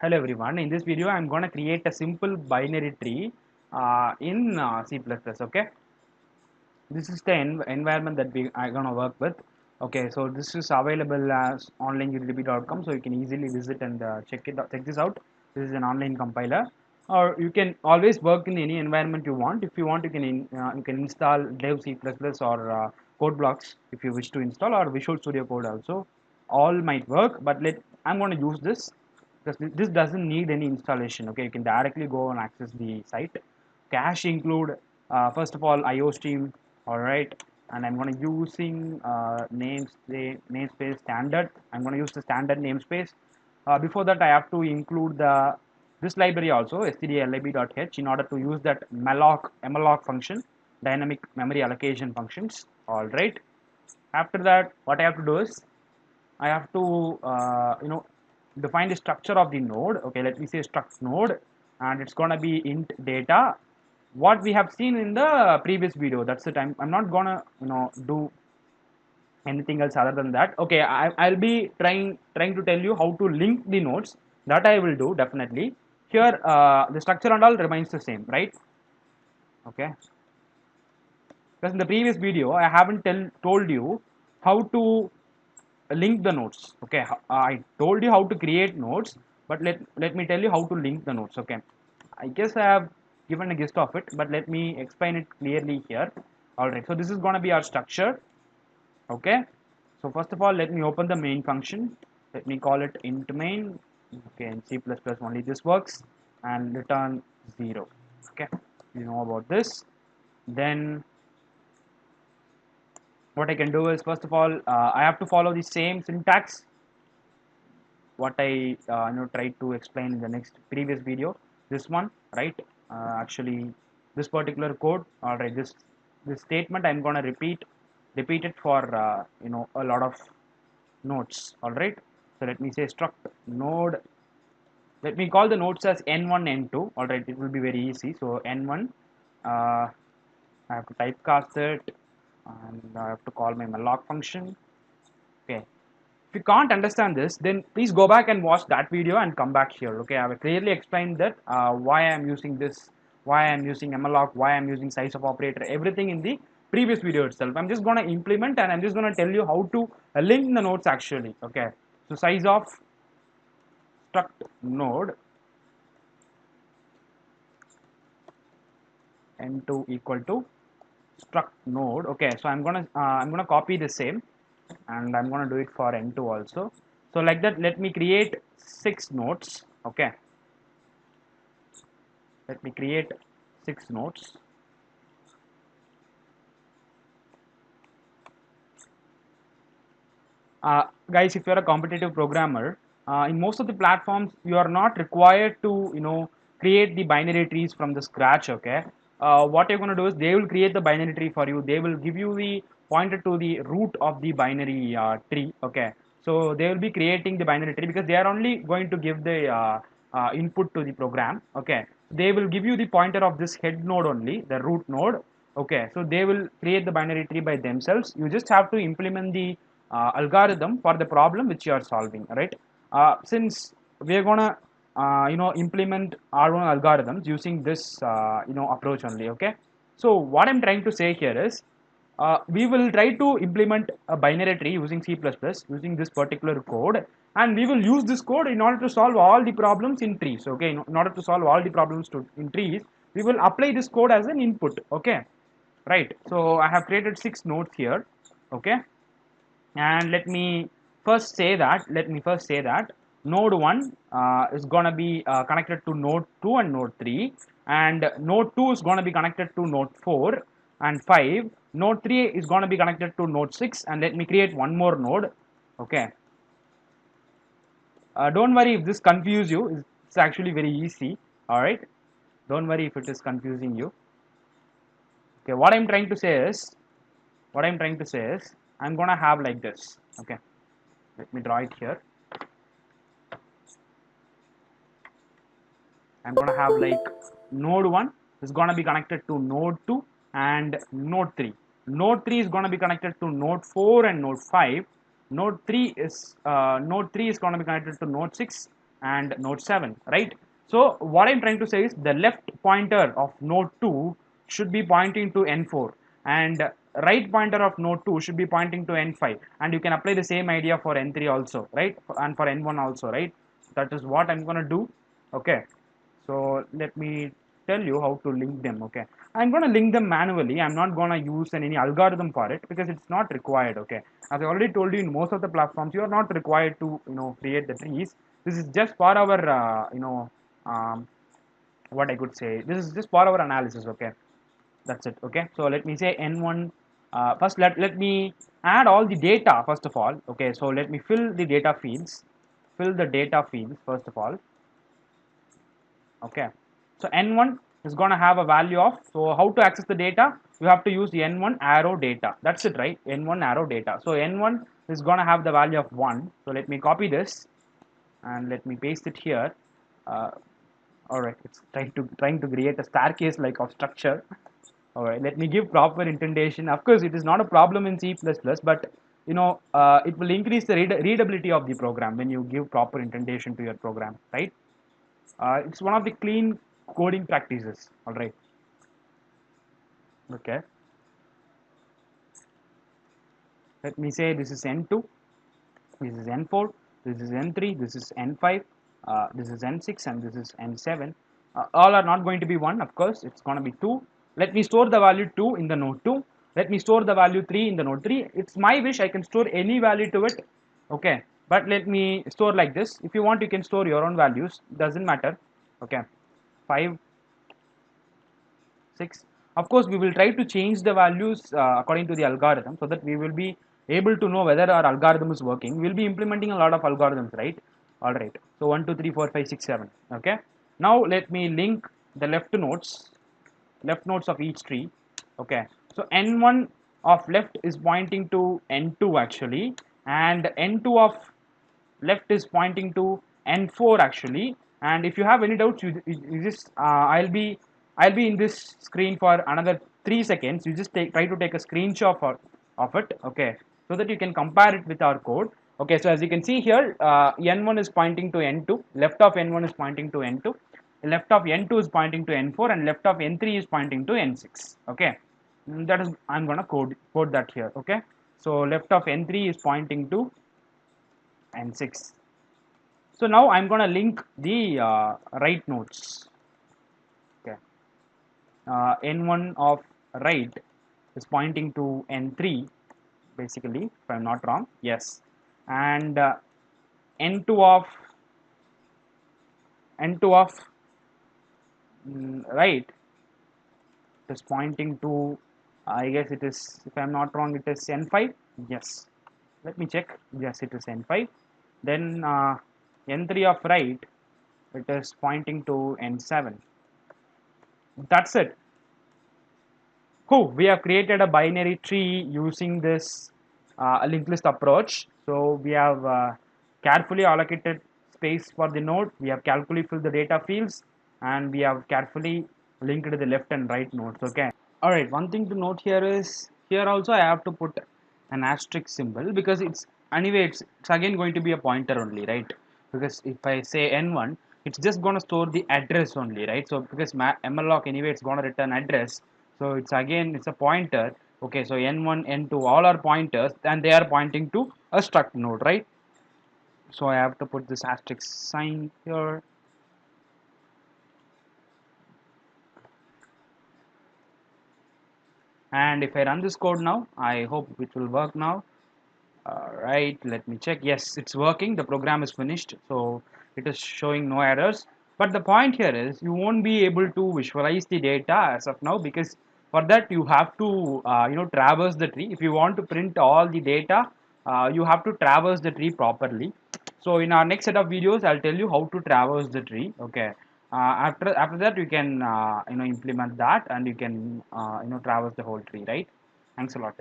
Hello everyone. In this video, I'm going to create a simple binary tree in C++. Okay, this is the environment that we are going to work with. Okay, so this is available as onlineutility.com, so you can easily visit and check it out. Check this out. This is an online compiler, or you can always work in any environment you want. If you want, you can install Dev C++ or code blocks if you wish to install, or Visual Studio Code also. All might work, but I'm going to use this because this doesn't need any installation. Okay, you can directly go and access the site. Cache include first of all IOStream, all right, and I'm going to using namespace standard. I'm going to use the standard namespace. Before that, I have to include the this library also stdlib.h in order to use that malloc function, dynamic memory allocation functions. All right. After that, what I have to do is I have to define the structure of the node. Okay, let me say struct node, and it's gonna be int data. What we have seen in the previous video. That's it. I'm not gonna do anything else other than that. Okay, I'll be trying to tell you how to link the nodes. That I will do definitely. Here, the structure and all remains the same, right? Okay. Because in the previous video, I haven't told you how to link the nodes. Okay, I told you how to create nodes, but let me tell you how to link the nodes. Okay, I guess I have given a gist of it, but let me explain it clearly here. All right, so this is going to be our structure. Okay, so first of all, let me open the main function. Let me call it int main. Okay, in C++ only this works, and return 0. Okay, you know about this. Then what I can do is, first of all, I have to follow the same syntax what I tried to explain in the next previous video. This one, right? Actually, this particular code. All right, this statement I'm gonna repeat it for a lot of nodes. All right. So let me say struct node. Let me call the nodes as n1, n2. All right, it will be very easy. So n1, I have to typecast it, and I have to call my malloc function. Okay, if you can't understand this, then please go back and watch that video and come back here. Okay, I have clearly explained that why I am using this, why I am using malloc, why I am using size of operator, everything in the previous video itself. I'm just going to implement, and I'm just going to tell you how to link the nodes actually. Okay, so size of struct node n2 equal to struct node. Okay, so I'm gonna copy the same, and I'm gonna do it for n2 also. So like that, let me create 6 nodes. Okay, let me create 6 nodes. Guys, if you're a competitive programmer, in most of the platforms you are not required to create the binary trees from the scratch. Okay, what you're going to do is they will create the binary tree for you. They will give you the pointer to the root of the binary tree. Okay, so they will be creating the binary tree because they are only going to give the input to the program. Okay, they will give you the pointer of this head node only, the root node. Okay, so they will create the binary tree by themselves. You just have to implement the algorithm for the problem which you are solving, right? Since we are gonna implement our own algorithms using this approach only. Okay, so what I'm trying to say here is we will try to implement a binary tree using C++ using this particular code, and we will use this code in order to solve all the problems in trees. Okay, in order to solve all the problems in trees, we will apply this code as an input. Okay, right? So I have created 6 nodes here. Okay, and let me first say that node 1 is going to be connected to node 2 and node 3, and node 2 is going to be connected to node 4 and 5. Node 3 is going to be connected to node 6, and let me create one more node. Okay, don't worry if this confuse you, it's actually very easy. All right, don't worry if it is confusing you. Okay, what I'm trying to say is I'm going to have like this. Okay, let me draw it here. I'm going to have like node 1 is going to be connected to node 2 and node 3. Node 3 is going to be connected to node 4 and node 5. Node 3 is going to be connected to node 6, and node 7, right? So what I'm trying to say is the left pointer of node 2 should be pointing to n4, and right pointer of node 2 should be pointing to n5, and you can apply the same idea for n3 also, right? And for n1 also, right? That is what I'm going to do. Okay, so let me tell you how to link them. Okay, I'm going to link them manually. I'm not going to use any algorithm for it because it's not required. Okay, as I already told you, in most of the platforms you are not required to create the trees. This is just for our um, what I could say, this is just for our analysis. Okay, that's it. Okay, so let me say n1. First let me add all the data first of all. Okay, so let me fill the data fields, first of all. Okay, so n1 is going to have a value of, so how to access the data, you have to use the n1 arrow data. That's it, right? N1 arrow data. So n1 is going to have the value of 1. So let me copy this and let me paste it here. uh, all right, it's trying to create a staircase like of structure. All right, let me give proper indentation. Of course it is not a problem in C++, but it will increase the readability of the program when you give proper indentation to your program, right? It's one of the clean coding practices. All right. Okay. Let me say this is N2, this is N4, this is N3, this is N5, this is N6, and this is N7. All are not going to be 1, of course. It's going to be 2. Let me store the value 2 in the node 2. Let me store the value 3 in the node 3. It's my wish. I can store any value to it. Okay. But let me store like this. If you want, you can store your own values. Doesn't matter. Okay. 5, 6. Of course, we will try to change the values according to the algorithm so that we will be able to know whether our algorithm is working. We will be implementing a lot of algorithms, right? All right. So 1, 2, 3, 4, 5, 6, 7. Okay. Now let me link the left nodes of each tree. Okay. So n1 of left is pointing to n2 actually, and n2 of left is pointing to n4 actually. And if you have any doubts, you just I'll be in this screen for another 3 seconds. You just try to take a screenshot of it. Okay, so that you can compare it with our code. Okay, so as you can see here, n1 is pointing to n2, left of n1 is pointing to n2, left of n2 is pointing to n4, and left of n3 is pointing to n6. Okay, that is, I'm gonna code that here. Okay, so left of n3 is pointing to n6. So now I'm going to link the right nodes. Okay, n1 of right is pointing to n3, basically, if I'm not wrong. Yes, and n2 of right is pointing to, I guess it is, if I'm not wrong, it is n5. Yes, let me check. Yes, it is n5. Then n3 of right, it is pointing to n7. That's it. Oh, we have created a binary tree using this linked list approach. So we have carefully allocated space for the node. We have carefully filled the data fields, and we have carefully linked the left and right nodes. Okay. All right. One thing to note here is, here also I have to put an asterisk symbol because it's anyway it's again going to be a pointer only, right? Because if I say n1, it's just going to store the address only, right? So because malloc anyway it's going to return address, so it's a pointer. Okay, so n1 n2 all are pointers and they are pointing to a struct node, right? So I have to put this asterisk sign here. And if I run this code now, I hope it will work now. Right, let me check. Yes, it's working. The program is finished, so it is showing no errors. But the point here is you won't be able to visualize the data as of now, because for that you have to traverse the tree. If you want to print all the data, you have to traverse the tree properly. So in our next set of videos, I'll tell you how to traverse the tree. Okay. After that, you can implement that, and you can traverse the whole tree. Right. Thanks a lot.